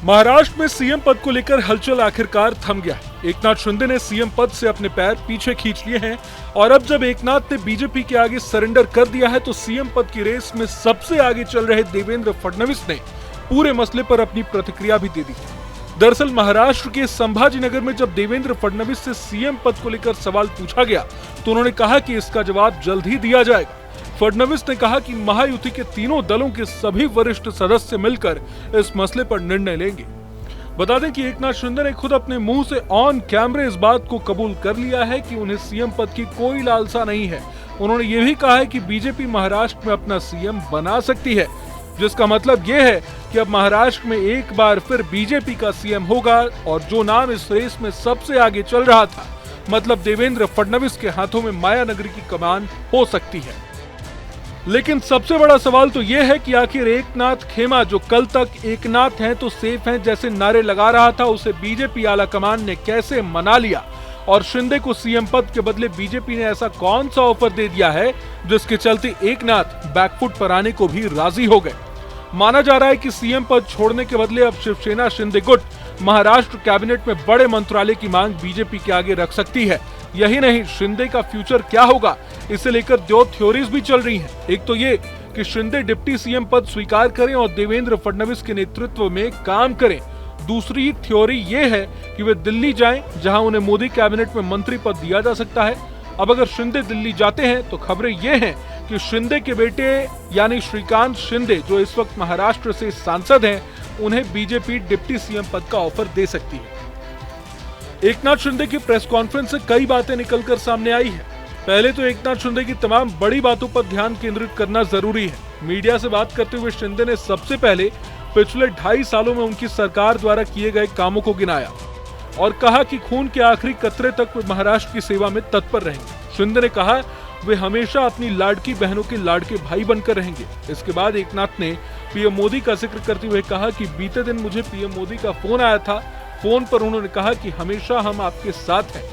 महाराष्ट्र में सीएम पद को लेकर हलचल आखिरकार थम गया है। एकनाथ शिंदे ने सीएम पद से अपने पैर पीछे खींच लिए हैं और अब जब एकनाथ ने बीजेपी के आगे सरेंडर कर दिया है तो सीएम पद की रेस में सबसे आगे चल रहे देवेंद्र फडणवीस ने पूरे मसले पर अपनी प्रतिक्रिया भी दे दी। दरअसल महाराष्ट्र के संभाजीनगर में जब देवेंद्र फडणवीस से सीएम पद को लेकर सवाल पूछा गया तो उन्होंने कहा कि इसका जवाब जल्द ही दिया जाएगा। फडणवीस ने कहा कि महायुति के तीनों दलों के सभी वरिष्ठ सदस्य मिलकर इस मसले पर निर्णय लेंगे। बता दें कि एकनाथ शिंदे ने खुद अपने मुंह से ऑन कैमरे इस बात को कबूल कर लिया है कि उन्हें सीएम पद की कोई लालसा नहीं है। उन्होंने ये भी कहा है कि बीजेपी महाराष्ट्र में अपना सीएम बना सकती है, जिसका मतलब ये है कि अब महाराष्ट्र में एक बार फिर बीजेपी का सीएम होगा और जो नाम इस रेस में सबसे आगे चल रहा था, मतलब देवेंद्र फडणवीस के हाथों में मायानगरी की कमान हो सकती है। लेकिन सबसे बड़ा सवाल तो यह है कि आखिर एकनाथ खेमा, जो कल तक एकनाथ हैं तो सेफ हैं जैसे नारे लगा रहा था, उसे बीजेपी आला कमान ने कैसे मना लिया और शिंदे को सीएम पद के बदले बीजेपी ने ऐसा कौन सा ऑफर दे दिया है जिसके चलते एकनाथ बैकफुट पर आने को भी राजी हो गए। माना जा रहा है कि सीएम पद छोड़ने के बदले अब शिवसेना शिंदे गुट महाराष्ट्र कैबिनेट में बड़े मंत्रालय की मांग बीजेपी के आगे रख सकती है। यही नहीं, शिंदे का फ्यूचर क्या होगा इसे लेकर दो थ्योरीज भी चल रही हैं। एक तो ये कि शिंदे डिप्टी सीएम पद स्वीकार करें और देवेंद्र फडणवीस के नेतृत्व में काम करें। दूसरी थ्योरी ये है कि वे दिल्ली जाएं, जहां उन्हें मोदी कैबिनेट में मंत्री पद दिया जा सकता है। अब अगर शिंदे दिल्ली जाते हैं तो खबरें ये हैं कि शिंदे के बेटे यानी श्रीकांत शिंदे, जो इस वक्त महाराष्ट्र से सांसद हैं, उन्हें बीजेपी डिप्टी सीएम पद का ऑफर दे सकती है। एकनाथ शिंदे की प्रेस कॉन्फ्रेंस से कई बातें निकलकर सामने आई है। पहले तो एकनाथ शिंदे की तमाम बड़ी बातों पर ध्यान केंद्रित करना जरूरी है। मीडिया से बात करते हुए शिंदे ने सबसे पहले पिछले 2.5 सालों में उनकी सरकार द्वारा किए गए कामों को गिनाया और कहा कि खून के आखिरी कतरे तक वे महाराष्ट्र की सेवा में तत्पर रहेंगे। शिंदे ने कहा वे हमेशा अपनी लाडकी बहनों के लाडके भाई बनकर रहेंगे। इसके बाद एकनाथ ने पीएम मोदी का जिक्र करते हुए कहा कि बीते दिन मुझे पीएम मोदी का फोन आया था। फोन पर उन्होंने कहा कि हमेशा हम आपके साथ हैं।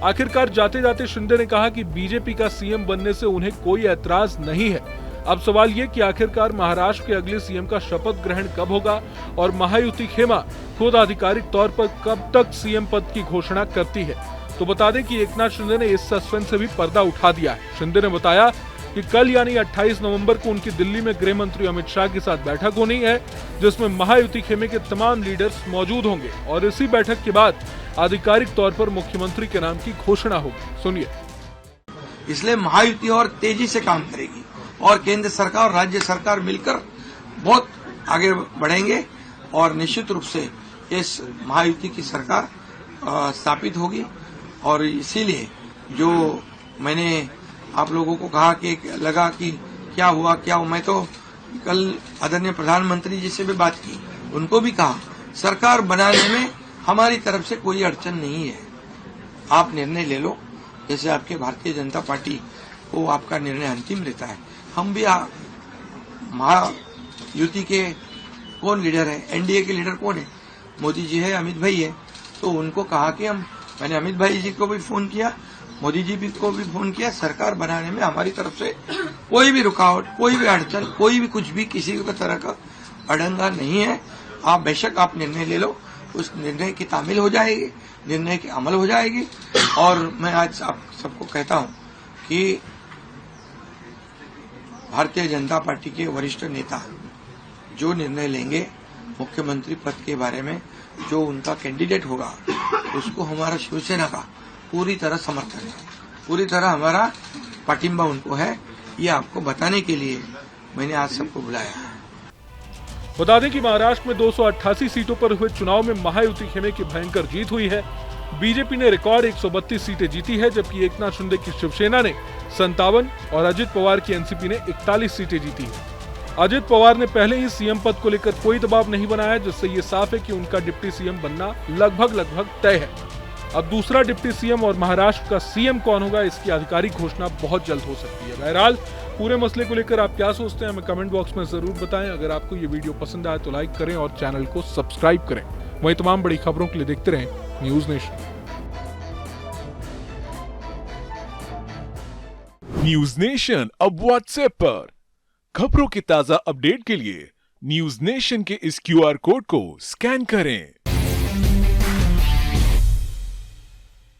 आखिरकार जाते जाते शिंदे ने कहा कि बीजेपी का सीएम बनने से उन्हें कोई ऐतराज नहीं है। अब सवाल ये कि आखिरकार महाराष्ट्र के अगले सीएम का शपथ ग्रहण कब होगा और महायुति खेमा खुद आधिकारिक तौर पर कब तक सीएम पद की घोषणा करती है। तो बता दें कि एकनाथ शिंदे ने इस सस्पेंस से भी पर्दा उठा दिया है। शिंदे ने बताया कि कल यानी 28 नवंबर को उनकी दिल्ली में गृह मंत्री अमित शाह के साथ बैठक होनी है, जिसमें महायुति खेमे के तमाम लीडर्स मौजूद होंगे और इसी बैठक के बाद आधिकारिक तौर पर मुख्यमंत्री के नाम की घोषणा होगी। सुनिए। इसलिए महायुति और तेजी से काम करेगी और केंद्र सरकार और राज्य सरकार मिलकर बहुत आगे बढ़ेंगे और निश्चित रूप से इस महायुति की सरकार स्थापित होगी। और इसीलिए जो मैंने आप लोगों को कहा कि लगा कि क्या हुआ, मैं तो कल आदरणीय प्रधानमंत्री जी से भी बात की, उनको भी कहा सरकार बनाने में हमारी तरफ से कोई अड़चन नहीं है, आप निर्णय ले लो। जैसे आपके भारतीय जनता पार्टी को आपका निर्णय अंतिम रहता है, हम भी महायुति के कौन लीडर है, एनडीए के लीडर कौन है, मोदी जी है, अमित भाई है, तो उनको कहा कि मैंने अमित भाई जी को भी फोन किया, मोदी जी को भी फोन किया, सरकार बनाने में हमारी तरफ से कोई भी रुकावट, कोई भी अड़चन, कोई भी कुछ भी किसी भी तरह का अड़ंगा नहीं है। आप बेशक आप निर्णय ले लो, उस निर्णय की तामील हो जाएगी, निर्णय की अमल हो जाएगी। और मैं आज आप सबको कहता हूं कि भारतीय जनता पार्टी के वरिष्ठ नेता जो निर्णय लेंगे मुख्यमंत्री पद के बारे में, जो उनका कैंडिडेट होगा, उसको हमारा शिवसेना का पूरी तरह समर्थन है, पूरी तरह हमारा पाटिंबा उनको है। ये आपको बताने के लिए मैंने आज सबको बुलाया है। बता दें कि महाराष्ट्र में 288 सीटों पर हुए चुनाव में महायुति खेमे की भयंकर जीत हुई है। बीजेपी ने रिकॉर्ड 132 सीटें जीती है, जबकि एकनाथ शिंदे की शिवसेना ने 57 और अजित पवार की एनसीपी ने 41 सीटें जीती है। अजित पवार ने पहले ही सीएम पद को लेकर कोई दबाव नहीं बनाया, जिससे ये साफ है कि उनका डिप्टी सीएम बनना लगभग तय है। अब दूसरा डिप्टी सीएम और महाराष्ट्र का सीएम कौन होगा, इसकी आधिकारिक घोषणा बहुत जल्द हो सकती है। बहरहाल पूरे मसले को लेकर आप क्या सोचते हैं, हमें कमेंट बॉक्स में जरूर बताएं। अगर आपको ये वीडियो पसंद आए तो लाइक करें और चैनल को सब्सक्राइब करें। वहीं तमाम बड़ी खबरों के लिए देखते रहें न्यूज नेशन। न्यूज नेशन अब व्हाट्सएप पर खबरों की ताजा अपडेट के लिए न्यूज नेशन के इस क्यूआर कोड को स्कैन करें